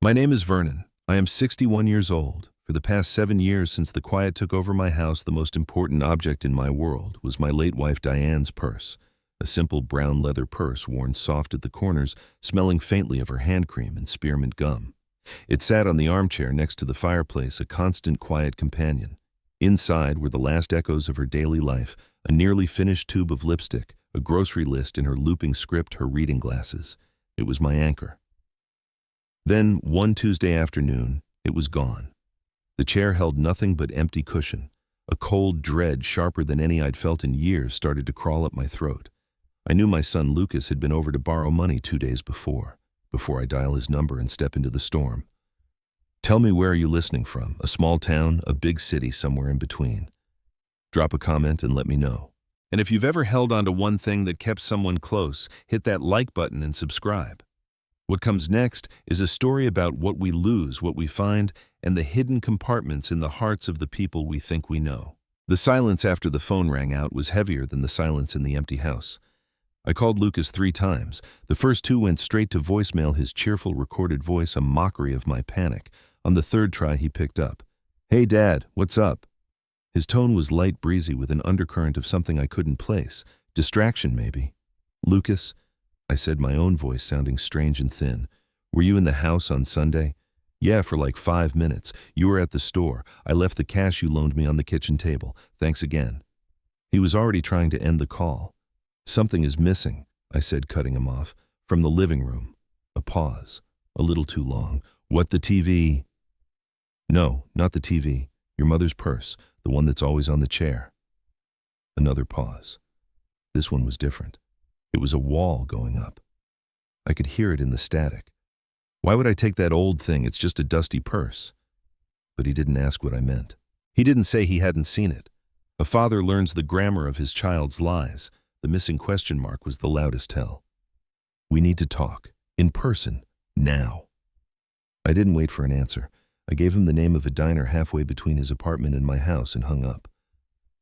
My name is Vernon. I am 61 years old. For the past 7 years since the quiet took over my house, the most important object in my world was my late wife Diane's purse. A simple brown leather purse worn soft at the corners, smelling faintly of her hand cream and spearmint gum. It sat on the armchair next to the fireplace, a constant quiet companion. Inside were the last echoes of her daily life, a nearly finished tube of lipstick, a grocery list in her looping script, her reading glasses. It was my anchor. Then, one Tuesday afternoon, it was gone. The chair held nothing but empty cushion. A cold dread, sharper than any I'd felt in years, started to crawl up my throat. I knew my son Lucas had been over to borrow money 2 days before I dial his number and step into the storm. Tell me, where are you listening from? A small town, a big city, somewhere in between? Drop a comment and let me know. And if you've ever held on to one thing that kept someone close, hit that like button and subscribe. What comes next is a story about what we lose, what we find, and the hidden compartments in the hearts of the people we think we know. The silence after the phone rang out was heavier than the silence in the empty house. I called Lucas 3 times. The first 2 went straight to voicemail, his cheerful recorded voice a mockery of my panic. On the 3rd try, he picked up. "Hey, Dad, what's up?" His tone was light breezy with an undercurrent of something I couldn't place. Distraction, maybe. "Lucas," I said, my own voice sounding strange and thin. "Were you in the house on Sunday?" "Yeah, for like 5 minutes. You were at the store. I left the cash you loaned me on the kitchen table. Thanks again." He was already trying to end the call. "Something is missing," I said, cutting him off. "From the living room." A pause. A little too long. "What, the TV?" "No, not the TV. Your mother's purse, the one that's always on the chair." Another pause. This one was different. It was a wall going up. I could hear it in the static. "Why would I take that old thing? It's just a dusty purse." But he didn't ask what I meant. He didn't say he hadn't seen it. A father learns the grammar of his child's lies. The missing question mark was the loudest tell. "We need to talk. In person. Now." I didn't wait for an answer. I gave him the name of a diner halfway between his apartment and my house and hung up.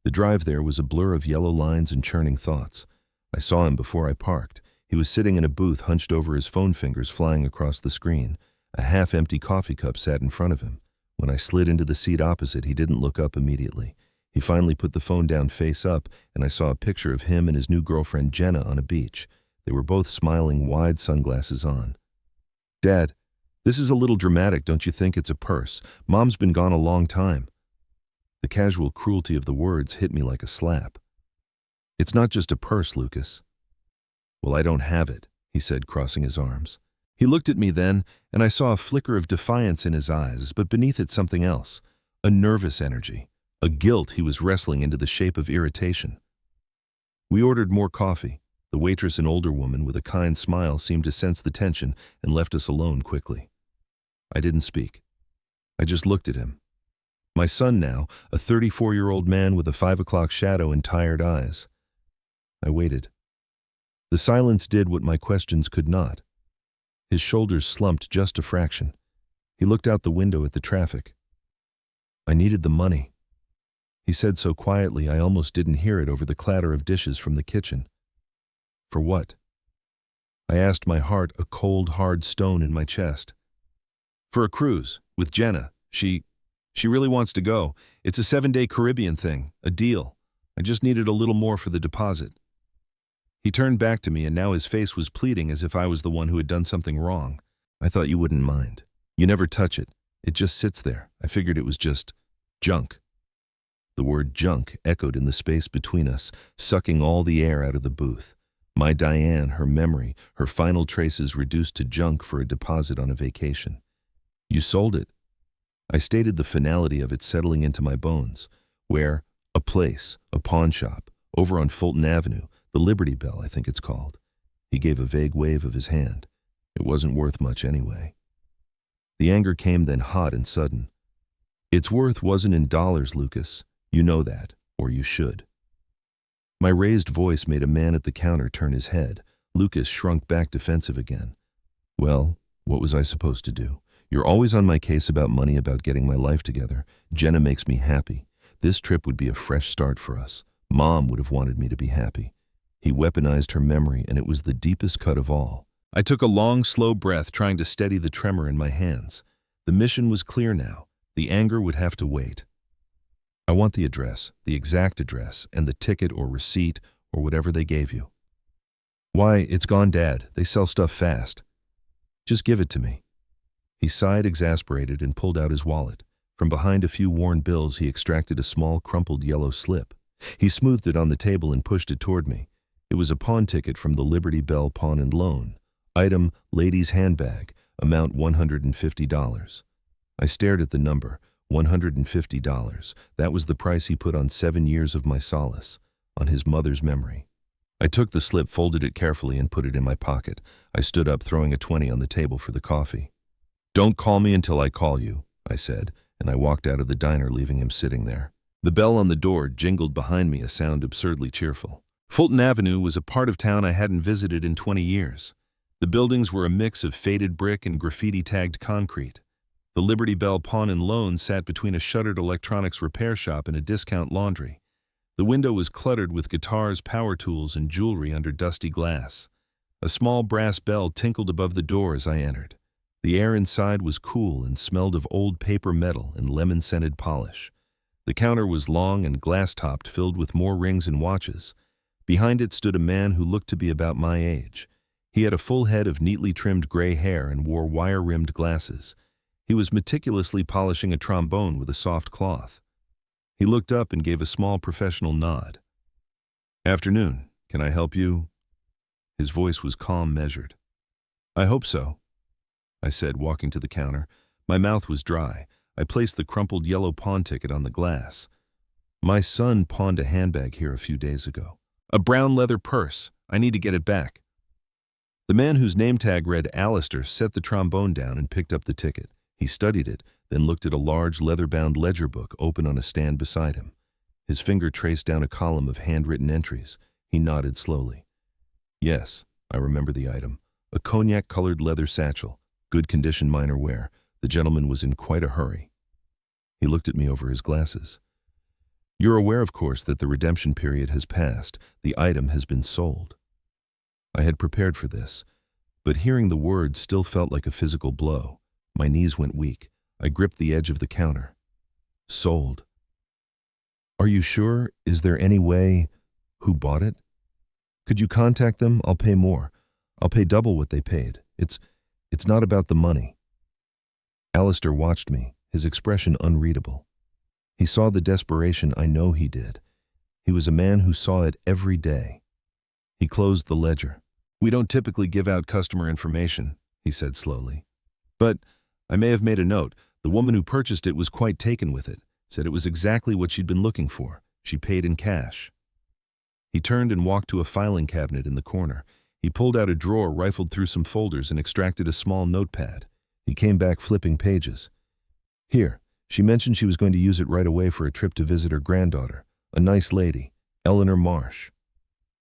The drive there was a blur of yellow lines and churning thoughts. I saw him before I parked. He was sitting in a booth, hunched over, his phone fingers flying across the screen. A half-empty coffee cup sat in front of him. When I slid into the seat opposite, he didn't look up immediately. He finally put the phone down face up, and I saw a picture of him and his new girlfriend Jenna on a beach. They were both smiling, wide sunglasses on. "Dad, this is a little dramatic, don't you think? It's a purse. Mom's been gone a long time." The casual cruelty of the words hit me like a slap. "It's not just a purse, Lucas." "Well, I don't have it," he said, crossing his arms. He looked at me then, and I saw a flicker of defiance in his eyes, but beneath it something else. A nervous energy. A guilt he was wrestling into the shape of irritation. We ordered more coffee. The waitress, an older woman with a kind smile, seemed to sense the tension and left us alone quickly. I didn't speak. I just looked at him. My son now, a 34-year-old man with a 5 o'clock shadow and tired eyes. I waited. The silence did what my questions could not. His shoulders slumped just a fraction. He looked out the window at the traffic. "I needed the money." He said so quietly I almost didn't hear it over the clatter of dishes from the kitchen. "For what?" I asked, my heart a cold, hard stone in my chest. "For a cruise, with Jenna. She really wants to go. It's a 7-day Caribbean thing, a deal. I just needed a little more for the deposit." He turned back to me, and now his face was pleading, as if I was the one who had done something wrong. "I thought you wouldn't mind. You never touch it. It just sits there. I figured it was just junk." The word junk echoed in the space between us, sucking all the air out of the booth. My Diane, her memory, her final traces reduced to junk for a deposit on a vacation. "You sold it." I stated the finality of it settling into my bones. "Where?" "A place, a pawn shop, over on Fulton Avenue, the Liberty Bell, I think it's called." He gave a vague wave of his hand. "It wasn't worth much anyway." The anger came then, hot and sudden. "Its worth wasn't in dollars, Lucas. You know that, or you should." My raised voice made a man at the counter turn his head. Lucas shrunk back, defensive again. "Well, what was I supposed to do? You're always on my case about money, about getting my life together. Jenna makes me happy. This trip would be a fresh start for us. Mom would have wanted me to be happy." He weaponized her memory, and it was the deepest cut of all. I took a long, slow breath, trying to steady the tremor in my hands. The mission was clear now. The anger would have to wait. I want the address, the exact address, and the ticket or receipt or whatever they gave you. Why, it's gone, Dad. They sell stuff fast. Just give it to me. He sighed, exasperated, and pulled out his wallet. From behind a few worn bills, he extracted a small, crumpled yellow slip. He smoothed it on the table and pushed it toward me. It was a pawn ticket from the Liberty Bell Pawn and Loan. Item, ladies' handbag. Amount, $150. I stared at the number. $150. That was the price he put on 7 years of my solace, on his mother's memory. I took the slip, folded it carefully, and put it in my pocket. I stood up, throwing a 20 on the table for the coffee. "Don't call me until I call you," I said, and I walked out of the diner, leaving him sitting there. The bell on the door jingled behind me, a sound absurdly cheerful. Fulton Avenue was a part of town I hadn't visited in 20 years. The buildings were a mix of faded brick and graffiti-tagged concrete. The Liberty Bell Pawn and Loan sat between a shuttered electronics repair shop and a discount laundry. The window was cluttered with guitars, power tools, and jewelry under dusty glass. A small brass bell tinkled above the door as I entered. The air inside was cool and smelled of old paper metal and lemon-scented polish. The counter was long and glass-topped, filled with more rings and watches. Behind it stood a man who looked to be about my age. He had a full head of neatly trimmed gray hair and wore wire-rimmed glasses. He was meticulously polishing a trombone with a soft cloth. He looked up and gave a small professional nod. "Afternoon. Can I help you?" His voice was calm, measured. "I hope so," I said, walking to the counter. My mouth was dry. I placed the crumpled yellow pawn ticket on the glass. "My son pawned a handbag here a few days ago. A brown leather purse. I need to get it back." The man whose name tag read Alistair set the trombone down and picked up the ticket. He studied it, then looked at a large leather-bound ledger book open on a stand beside him. His finger traced down a column of handwritten entries. He nodded slowly. "Yes, I remember the item. A cognac-colored leather satchel. Good condition, minor wear. The gentleman was in quite a hurry." He looked at me over his glasses. "You're aware, of course, that the redemption period has passed. The item has been sold." I had prepared for this, but hearing the word still felt like a physical blow. My knees went weak. I gripped the edge of the counter. "Sold. Are you sure? Is there any way? Who bought it? Could you contact them? I'll pay more. I'll pay double what they paid. It's not about the money." Alistair watched me, his expression unreadable. He saw the desperation I know he did. He was a man who saw it every day. He closed the ledger. "We don't typically give out customer information," he said slowly. "But I may have made a note. The woman who purchased it was quite taken with it, said it was exactly what she'd been looking for. She paid in cash." He turned and walked to a filing cabinet in the corner. He pulled out a drawer, rifled through some folders, and extracted a small notepad. He came back, flipping pages. "Here, she mentioned she was going to use it right away for a trip to visit her granddaughter. A nice lady, Eleanor Marsh."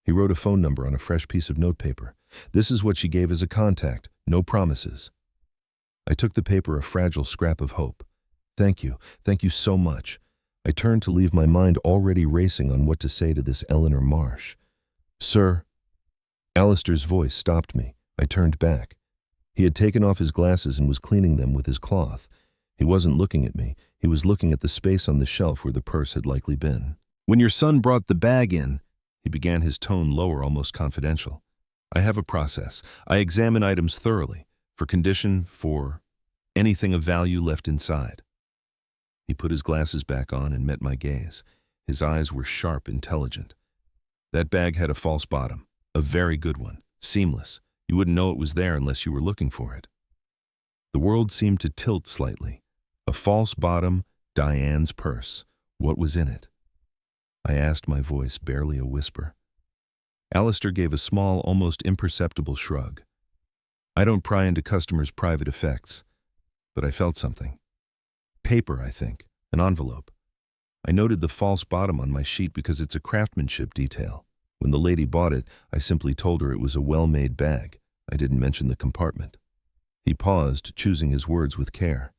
He wrote a phone number on a fresh piece of notepaper. "This is what she gave as a contact. No promises." I took the paper, a fragile scrap of hope. Thank you so much." I turned to leave, my mind already racing on what to say to this Eleanor Marsh. "Sir." Alistair's voice stopped me. I turned back. He had taken off his glasses and was cleaning them with his cloth. He wasn't looking at me. He was looking at the space on the shelf where the purse had likely been. "When your son brought the bag in," he began, his tone lower, almost confidential. "I have a process. I examine items thoroughly, for condition, for anything of value left inside." He put his glasses back on and met my gaze. His eyes were sharp, intelligent. "That bag had a false bottom, a very good one, seamless. You wouldn't know it was there unless you were looking for it." The world seemed to tilt slightly. A false bottom, Diane's purse. What was in it? I asked, my voice barely a whisper. Alistair gave a small, almost imperceptible shrug. "I don't pry into customers' private effects, but I felt something. Paper, I think. An envelope. I noted the false bottom on my sheet because it's a craftsmanship detail. When the lady bought it, I simply told her it was a well-made bag. I didn't mention the compartment." He paused, choosing his words with care.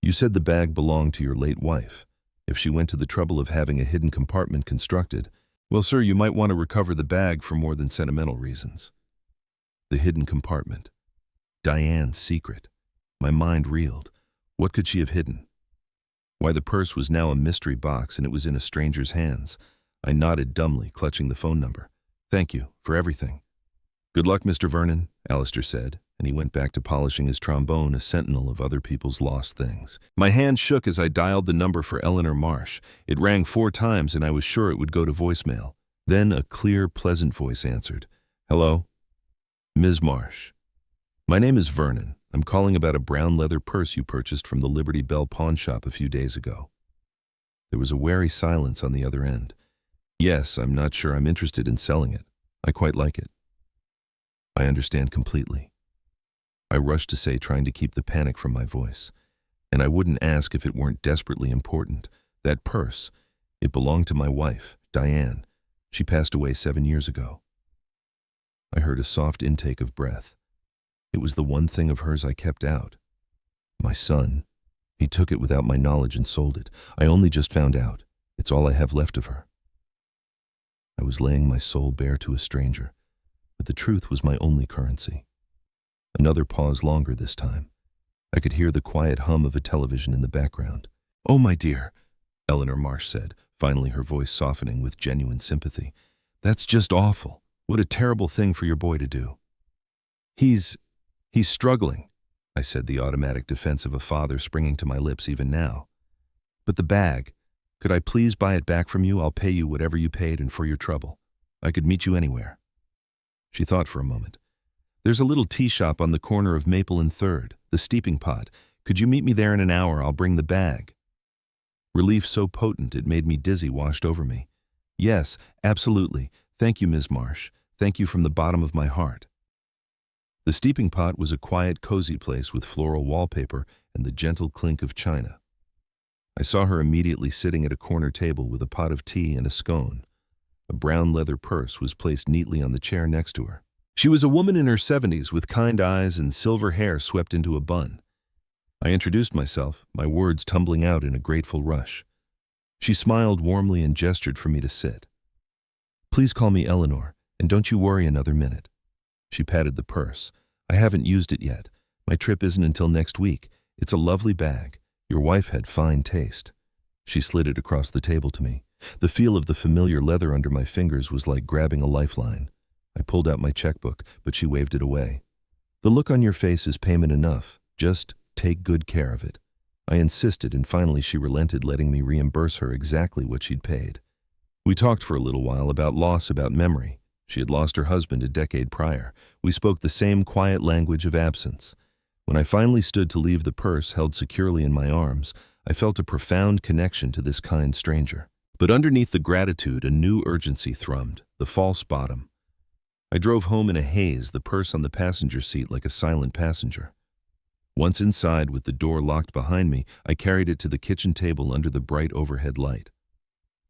"You said the bag belonged to your late wife. If she went to the trouble of having a hidden compartment constructed, well, sir, you might want to recover the bag for more than sentimental reasons." The hidden compartment. Diane's secret. My mind reeled. What could she have hidden? Why, the purse was now a mystery box and it was in a stranger's hands. I nodded dumbly, clutching the phone number. "Thank you for everything." "Good luck, Mr. Vernon," Alistair said, and he went back to polishing his trombone, a sentinel of other people's lost things. My hand shook as I dialed the number for Eleanor Marsh. It rang 4 times and I was sure it would go to voicemail. Then a clear, pleasant voice answered. "Hello? Ms. Marsh. My name is Vernon. I'm calling about a brown leather purse you purchased from the Liberty Bell pawn shop a few days ago." There was a wary silence on the other end. "Yes, I'm not sure I'm interested in selling it. I quite like it." "I understand completely." I rushed to say, trying to keep the panic from my voice. "And I wouldn't ask if it weren't desperately important. That purse, it belonged to my wife, Diane. She passed away 7 years ago." I heard a soft intake of breath. It was the one thing of hers I kept out. My son. He took it without my knowledge and sold it. I only just found out. It's all I have left of her. I was laying my soul bare to a stranger, but the truth was my only currency. Another pause longer this time. I could hear the quiet hum of a television in the background. "Oh, my dear," Eleanor Marsh said, finally her voice softening with genuine sympathy. "That's just awful. What a terrible thing for your boy to do." He's struggling," I said, the automatic defense of a father springing to my lips even now. "But the bag, could I please buy it back from you? I'll pay you whatever you paid and for your trouble. I could meet you anywhere." She thought for a moment. "There's a little tea shop on the corner of Maple and 3rd, the Steeping Pot. Could you meet me there in an hour? I'll bring the bag." Relief so potent it made me dizzy washed over me. "Yes, absolutely. Thank you, Ms. Marsh. Thank you from the bottom of my heart." The Steeping Pot was a quiet, cozy place with floral wallpaper and the gentle clink of china. I saw her immediately sitting at a corner table with a pot of tea and a scone. A brown leather purse was placed neatly on the chair next to her. She was a woman in her 70s with kind eyes and silver hair swept into a bun. I introduced myself, my words tumbling out in a grateful rush. She smiled warmly and gestured for me to sit. "Please call me Eleanor, and don't you worry another minute." She patted the purse. "I haven't used it yet. My trip isn't until next week. It's a lovely bag. Your wife had fine taste." She slid it across the table to me. The feel of the familiar leather under my fingers was like grabbing a lifeline. I pulled out my checkbook, but she waved it away. "The look on your face is payment enough. Just take good care of it." I insisted, and finally she relented, letting me reimburse her exactly what she'd paid. We talked for a little while about loss, about memory. She had lost her husband a decade prior. We spoke the same quiet language of absence. When I finally stood to leave the purse held securely in my arms, I felt a profound connection to this kind stranger. But underneath the gratitude, a new urgency thrummed, the false bottom. I drove home in a haze, the purse on the passenger seat like a silent passenger. Once inside, with the door locked behind me, I carried it to the kitchen table under the bright overhead light.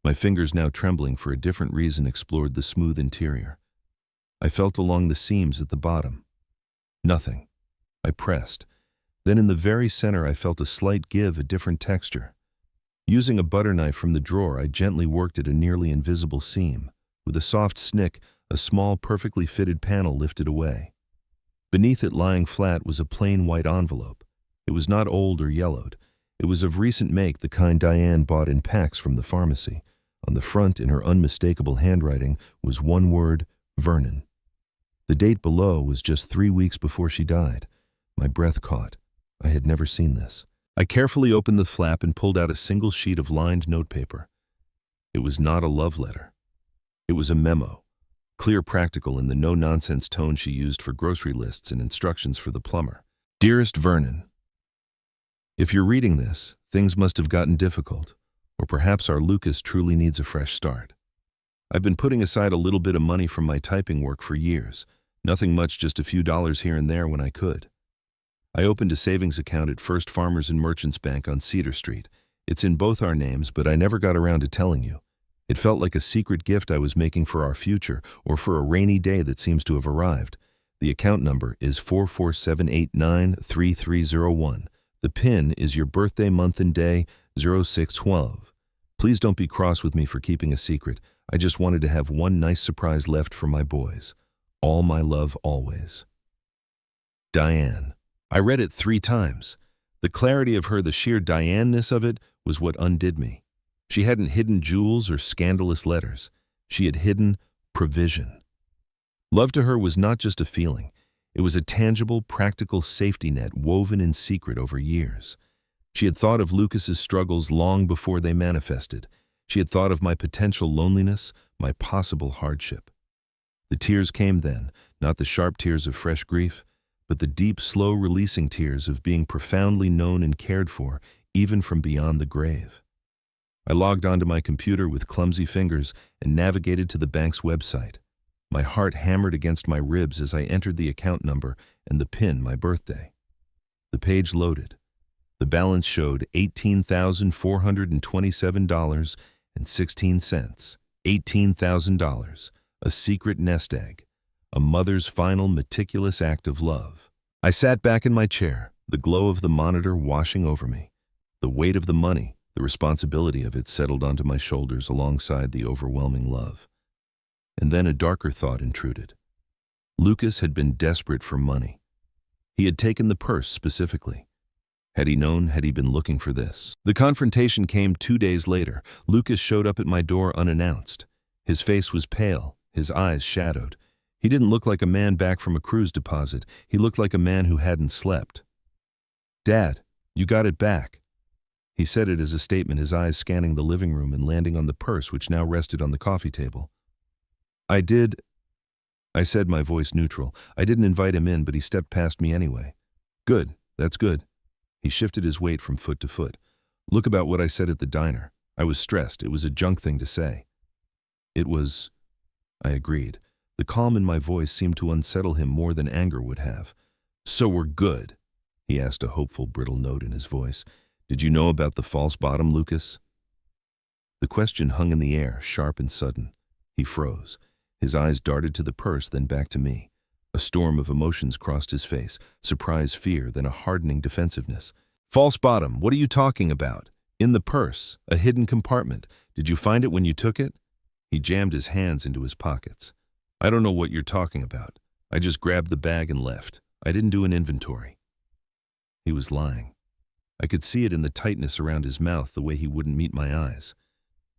My fingers, now trembling for a different reason, explored the smooth interior. I felt along the seams at the bottom. Nothing. I pressed. Then in the very center I felt a slight give, a different texture. Using a butter knife from the drawer, I gently worked at a nearly invisible seam. With a soft snick, a small, perfectly fitted panel lifted away. Beneath it, lying flat, was a plain white envelope. It was not old or yellowed. It was of recent make, the kind Diane bought in packs from the pharmacy. On the front, in her unmistakable handwriting, was one word, Vernon. The date below was just 3 weeks before she died. My breath caught. I had never seen this. I carefully opened the flap and pulled out a single sheet of lined notepaper. It was not a love letter. It was a memo, clear, practical, in the no-nonsense tone she used for grocery lists and instructions for the plumber. "Dearest Vernon, if you're reading this, things must have gotten difficult. Or perhaps our Lucas truly needs a fresh start. I've been putting aside a little bit of money from my typing work for years. Nothing much, just a few dollars here and there when I could. I opened a savings account at First Farmers and Merchants Bank on Cedar Street. It's in both our names, but I never got around to telling you. It felt like a secret gift I was making for our future, or for a rainy day that seems to have arrived. The account number is 447893301. The PIN is your birthday month and day, 0612. Please don't be cross with me for keeping a secret. I just wanted to have one nice surprise left for my boys. All my love always." Diane. I read it 3 times. The clarity of her, the sheer Diane-ness of it, was what undid me. She hadn't hidden jewels or scandalous letters. She had hidden provision. Love to her was not just a feeling. It was a tangible, practical safety net woven in secret over years. She had thought of Lucas's struggles long before they manifested. She had thought of my potential loneliness, my possible hardship. The tears came then, not the sharp tears of fresh grief, but the deep, slow-releasing tears of being profoundly known and cared for, even from beyond the grave. I logged onto my computer with clumsy fingers and navigated to the bank's website. My heart hammered against my ribs as I entered the account number and the PIN, my birthday. The page loaded. The balance showed $18,427.16. $18,000, a secret nest egg, a mother's final meticulous act of love. I sat back in my chair, the glow of the monitor washing over me. The weight of the money, the responsibility of it settled onto my shoulders alongside the overwhelming love. And then a darker thought intruded. Lucas had been desperate for money. He had taken the purse specifically. Had he known, had he been looking for this? The confrontation came 2 days later. Lucas showed up at my door unannounced. His face was pale, his eyes shadowed. He didn't look like a man back from a cruise deposit. He looked like a man who hadn't slept. "Dad, you got it back." He said it as a statement, his eyes scanning the living room and landing on the purse which now rested on the coffee table. "I did," I said, my voice neutral. I didn't invite him in, but he stepped past me anyway. "Good, that's good." He shifted his weight from foot to foot. "Look about what I said at the diner. I was stressed. It was a junk thing to say." "It was," I agreed. The calm in my voice seemed to unsettle him more than anger would have. "So we're good?" he asked, a hopeful, brittle note in his voice. "Did you know about the false bottom, Lucas?" The question hung in the air, sharp and sudden. He froze. His eyes darted to the purse, then back to me. A storm of emotions crossed his face, surprise, fear, then a hardening defensiveness. "False bottom, what are you talking about? In the purse, a hidden compartment. Did you find it when you took it?" He jammed his hands into his pockets. "I don't know what you're talking about. I just grabbed the bag and left. I didn't do an inventory." He was lying. I could see it in the tightness around his mouth, the way he wouldn't meet my eyes.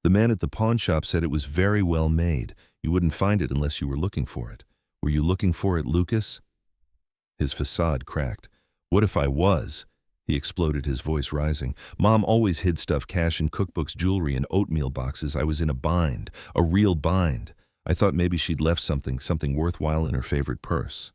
"The man at the pawn shop said it was very well made. You wouldn't find it unless you were looking for it. Were you looking for it, Lucas?" His facade cracked. "What if I was?" He exploded, his voice rising. "Mom always hid stuff, cash in cookbooks, jewelry, and oatmeal boxes. I was in a bind, a real bind. I thought maybe she'd left something worthwhile in her favorite purse."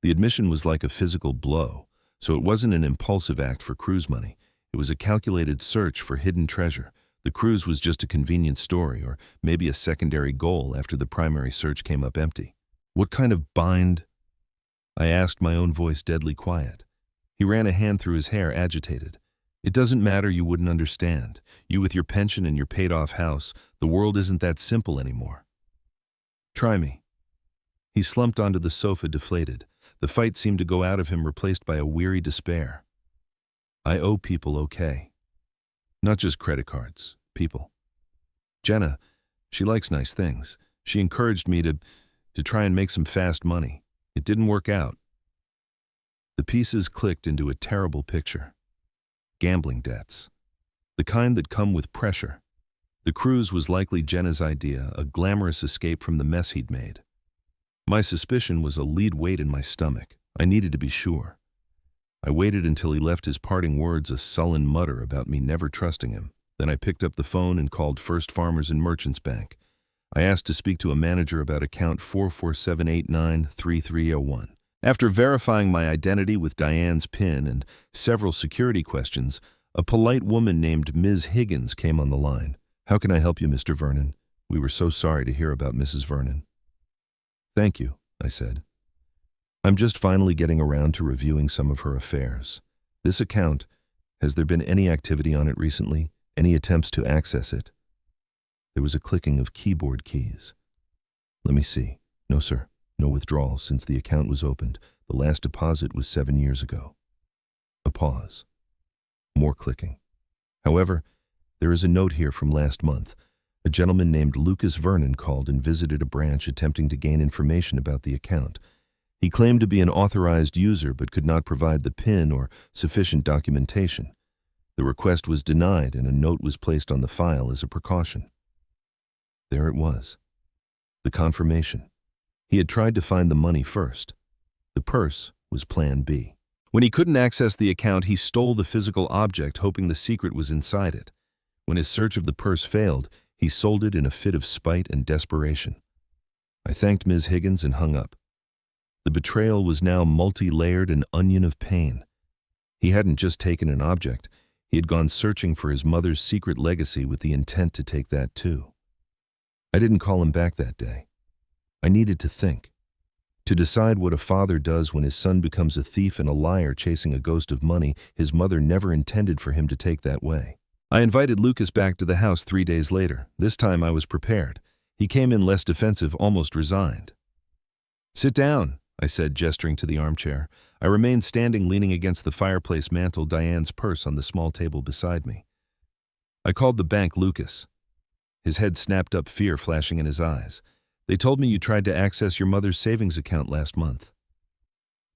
The admission was like a physical blow, so it wasn't an impulsive act for cruise money. It was a calculated search for hidden treasure. The cruise was just a convenient story, or maybe a secondary goal after the primary search came up empty. "What kind of bind?" I asked, my own voice deadly quiet. He ran a hand through his hair, agitated. "It doesn't matter, you wouldn't understand. You with your pension and your paid-off house, the world isn't that simple anymore. Try me." He slumped onto the sofa, deflated. The fight seemed to go out of him, replaced by a weary despair. "I owe people, okay? Not just credit cards, people. Jenna, she likes nice things. She encouraged me to try and make some fast money. It didn't work out." The pieces clicked into a terrible picture. Gambling debts. The kind that come with pressure. The cruise was likely Jenna's idea, a glamorous escape from the mess he'd made. My suspicion was a lead weight in my stomach. I needed to be sure. I waited until he left, his parting words a sullen mutter about me never trusting him. Then I picked up the phone and called First Farmers and Merchants Bank. I asked to speak to a manager about account 447893301. After verifying my identity with Diane's PIN and several security questions, a polite woman named Ms. Higgins came on the line. "How can I help you, Mr. Vernon? We were so sorry to hear about Mrs. Vernon." "Thank you," I said. "I'm just finally getting around to reviewing some of her affairs. This account, has there been any activity on it recently? Any attempts to access it?" There was a clicking of keyboard keys. "Let me see. No, sir. No withdrawals since the account was opened. The last deposit was 7 years ago." A pause. More clicking. "However, there is a note here from last month. A gentleman named Lucas Vernon called and visited a branch attempting to gain information about the account. He claimed to be an authorized user but could not provide the PIN or sufficient documentation. The request was denied and a note was placed on the file as a precaution. There it was. The confirmation. He had tried to find the money first. The purse was Plan B. When he couldn't access the account, he stole the physical object, hoping the secret was inside it. When his search of the purse failed, he sold it in a fit of spite and desperation. I thanked Ms. Higgins and hung up. The betrayal was now multi-layered, an onion of pain. He hadn't just taken an object. He had gone searching for his mother's secret legacy with the intent to take that too. I didn't call him back that day. I needed to think. To decide what a father does when his son becomes a thief and a liar chasing a ghost of money his mother never intended for him to take that way. I invited Lucas back to the house 3 days later. This time I was prepared. He came in less defensive, almost resigned. "Sit down," I said, gesturing to the armchair. I remained standing, leaning against the fireplace mantel, Diane's purse on the small table beside me. I called the bank, Lucas. His head snapped up, fear flashing in his eyes. "They told me you tried to access your mother's savings account last month."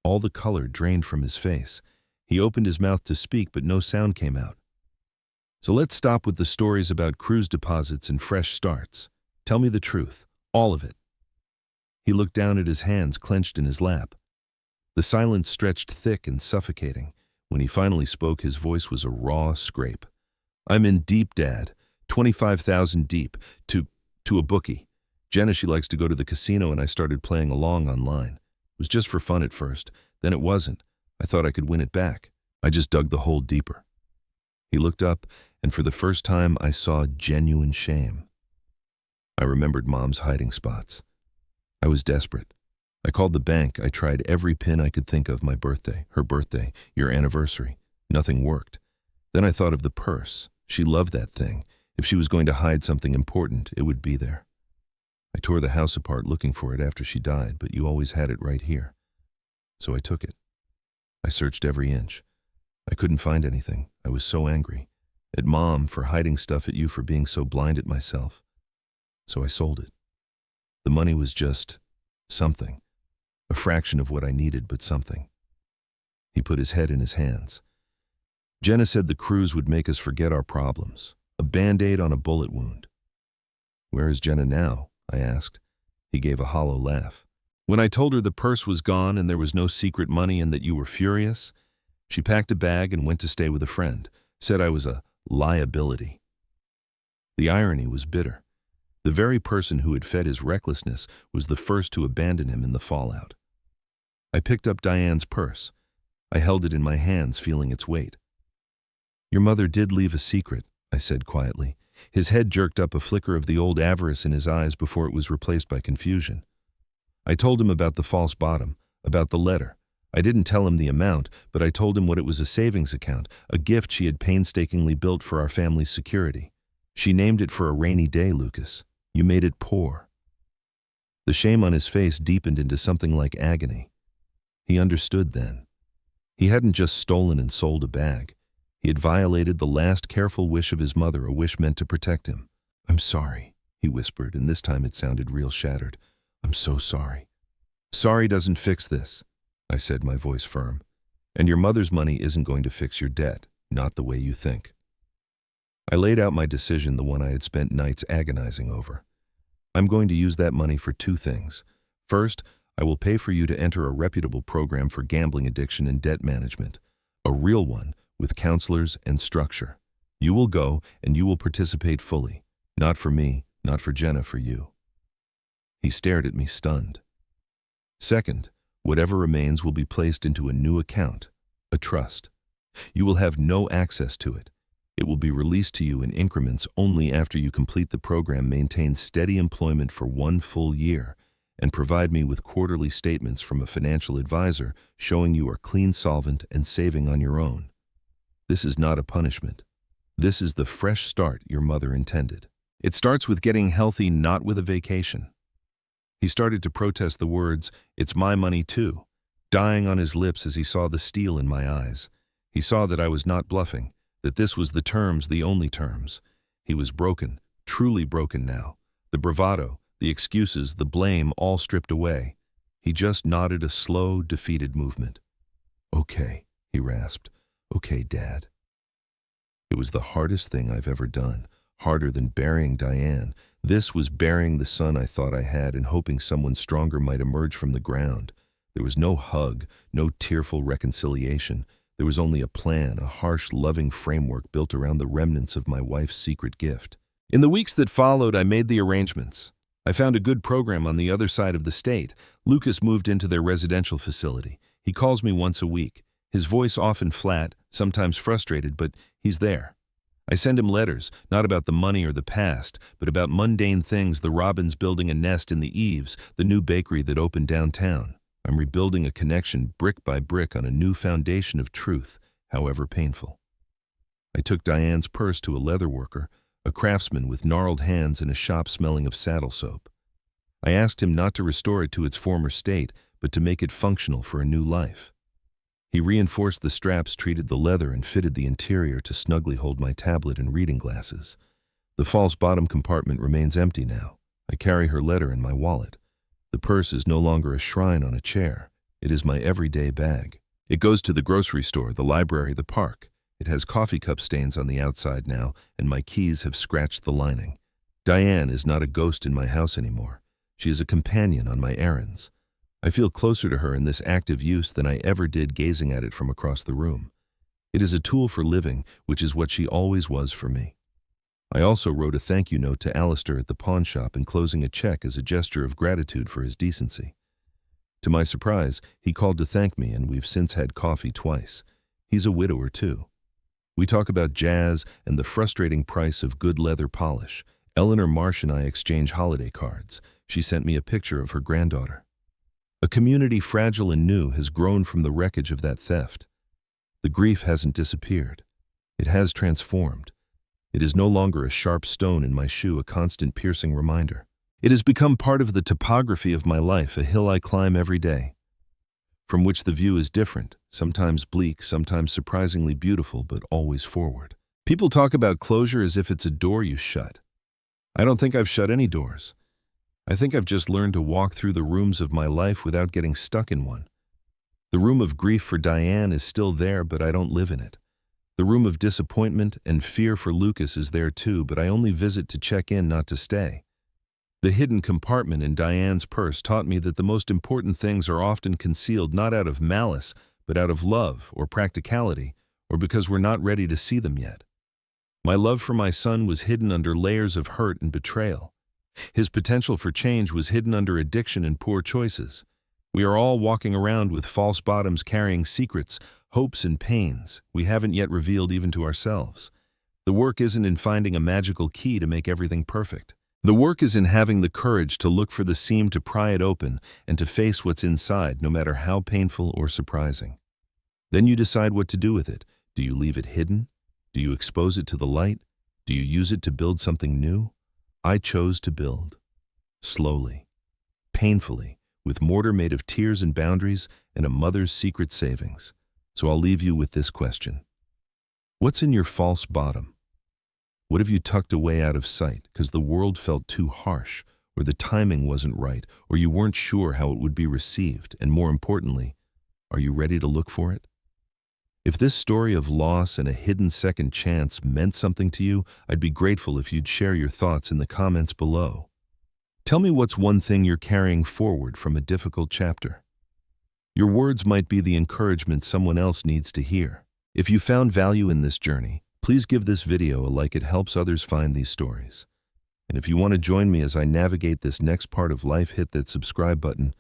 All the color drained from his face. He opened his mouth to speak, but no sound came out. "So let's stop with the stories about cruise deposits and fresh starts. Tell me the truth, all of it." He looked down at his hands clenched in his lap. The silence stretched thick and suffocating. When he finally spoke, his voice was a raw scrape. "I'm in deep, Dad. 25,000 deep. To a bookie. Jenna, she likes to go to the casino, and I started playing along online. It was just for fun at first. Then it wasn't. I thought I could win it back. I just dug the hole deeper." He looked up, and for the first time I saw genuine shame. I remembered Mom's hiding spots. I was desperate. I called the bank. I tried every pin I could think of: my birthday, her birthday, your anniversary. Nothing worked. Then I thought of the purse. She loved that thing. If she was going to hide something important, it would be there. I tore the house apart looking for it after she died, but you always had it right here. So I took it. I searched every inch. I couldn't find anything. I was so angry. At Mom for hiding stuff, at you for being so blind, at myself. So I sold it. The money was just something. A fraction of what I needed, but something. He put his head in his hands. "Jenna said the cruise would make us forget our problems. A Band-Aid on a bullet wound." "Where is Jenna now?" I asked. He gave a hollow laugh. "When I told her the purse was gone and there was no secret money and that you were furious, she packed a bag and went to stay with a friend, said I was a liability." The irony was bitter. The very person who had fed his recklessness was the first to abandon him in the fallout. I picked up Diane's purse. I held it in my hands, feeling its weight. "Your mother did leave a secret," I said quietly. His head jerked up, a flicker of the old avarice in his eyes before it was replaced by confusion. I told him about the false bottom, about the letter. I didn't tell him the amount, but I told him what it was: a savings account, a gift she had painstakingly built for our family's security. She named it for a rainy day, Lucas. You made it poor. The shame on his face deepened into something like agony. He understood then. He hadn't just stolen and sold a bag. He had violated the last careful wish of his mother, a wish meant to protect him. "I'm sorry," he whispered, and this time it sounded real shattered. "I'm so sorry." "Sorry doesn't fix this," I said, my voice firm. "And your mother's money isn't going to fix your debt, not the way you think." I laid out my decision, the one I had spent nights agonizing over. "I'm going to use that money for 2 things. First, I will pay for you to enter a reputable program for gambling addiction and debt management, a real one with counselors and structure. You will go and you will participate fully. Not for me, not for Jenna, for you." He stared at me, stunned. "Second, whatever remains will be placed into a new account, a trust. You will have no access to it. It will be released to you in increments only after you complete the program, maintain steady employment for 1 full year, and provide me with quarterly statements from a financial advisor showing you are clean, solvent, and saving on your own. This is not a punishment. This is the fresh start your mother intended. It starts with getting healthy, not with a vacation." He started to protest the words, "It's my money too," dying on his lips as he saw the steel in my eyes. He saw that I was not bluffing, that this was the terms, the only terms. He was broken, truly broken now. The bravado, the excuses, the blame, all stripped away. He just nodded a slow, defeated movement. "Okay," he rasped. "Okay, Dad." It was the hardest thing I've ever done, harder than burying Diane. This was burying the son I thought I had and hoping someone stronger might emerge from the ground. There was no hug, no tearful reconciliation. There was only a plan, a harsh, loving framework built around the remnants of my wife's secret gift. In the weeks that followed, I made the arrangements. I found a good program on the other side of the state. Lucas moved into their residential facility. He calls me once a week. His voice often flat, sometimes frustrated, but he's there. I send him letters, not about the money or the past, but about mundane things: the robins building a nest in the eaves, the new bakery that opened downtown. I'm rebuilding a connection brick by brick on a new foundation of truth, however painful. I took Diane's purse to a leather worker, a craftsman with gnarled hands and a shop smelling of saddle soap. I asked him not to restore it to its former state, but to make it functional for a new life. He reinforced the straps, treated the leather, and fitted the interior to snugly hold my tablet and reading glasses. The false bottom compartment remains empty now. I carry her letter in my wallet. The purse is no longer a shrine on a chair. It is my everyday bag. It goes to the grocery store, the library, the park. It has coffee cup stains on the outside now, and my keys have scratched the lining. Diane is not a ghost in my house anymore. She is a companion on my errands. I feel closer to her in this active use than I ever did gazing at it from across the room. It is a tool for living, which is what she always was for me. I also wrote a thank you note to Alistair at the pawn shop, enclosing a check as a gesture of gratitude for his decency. To my surprise, he called to thank me, and we've since had coffee twice. He's a widower, too. We talk about jazz and the frustrating price of good leather polish. Eleanor Marsh and I exchange holiday cards. She sent me a picture of her granddaughter. A community fragile and new has grown from the wreckage of that theft. The grief hasn't disappeared. It has transformed. It is no longer a sharp stone in my shoe, a constant piercing reminder. It has become part of the topography of my life, a hill I climb every day, from which the view is different, sometimes bleak, sometimes surprisingly beautiful, but always forward. People talk about closure as if it's a door you shut. I don't think I've shut any doors. I think I've just learned to walk through the rooms of my life without getting stuck in one. The room of grief for Diane is still there, but I don't live in it. The room of disappointment and fear for Lucas is there too, but I only visit to check in, not to stay. The hidden compartment in Diane's purse taught me that the most important things are often concealed not out of malice, but out of love or practicality, or because we're not ready to see them yet. My love for my son was hidden under layers of hurt and betrayal. His potential for change was hidden under addiction and poor choices. We are all walking around with false bottoms, carrying secrets, hopes, and pains we haven't yet revealed even to ourselves. The work isn't in finding a magical key to make everything perfect. The work is in having the courage to look for the seam, to pry it open, and to face what's inside, no matter how painful or surprising. Then you decide what to do with it. Do you leave it hidden? Do you expose it to the light? Do you use it to build something new? I chose to build. Slowly, painfully, with mortar made of tears and boundaries and a mother's secret savings. So I'll leave you with this question. What's in your false bottom? What have you tucked away out of sight because the world felt too harsh, or the timing wasn't right, or you weren't sure how it would be received? And more importantly, are you ready to look for it? If this story of loss and a hidden second chance meant something to you, I'd be grateful if you'd share your thoughts in the comments below. Tell me what's one thing you're carrying forward from a difficult chapter. Your words might be the encouragement someone else needs to hear. If you found value in this journey, please give this video a like. It helps others find these stories. And if you want to join me as I navigate this next part of life, hit that subscribe button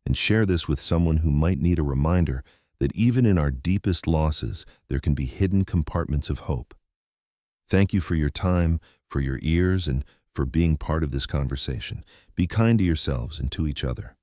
and share this with someone who might need a reminder that even in our deepest losses, there can be hidden compartments of hope. Thank you for your time, for your ears, and for being part of this conversation. Be kind to yourselves and to each other.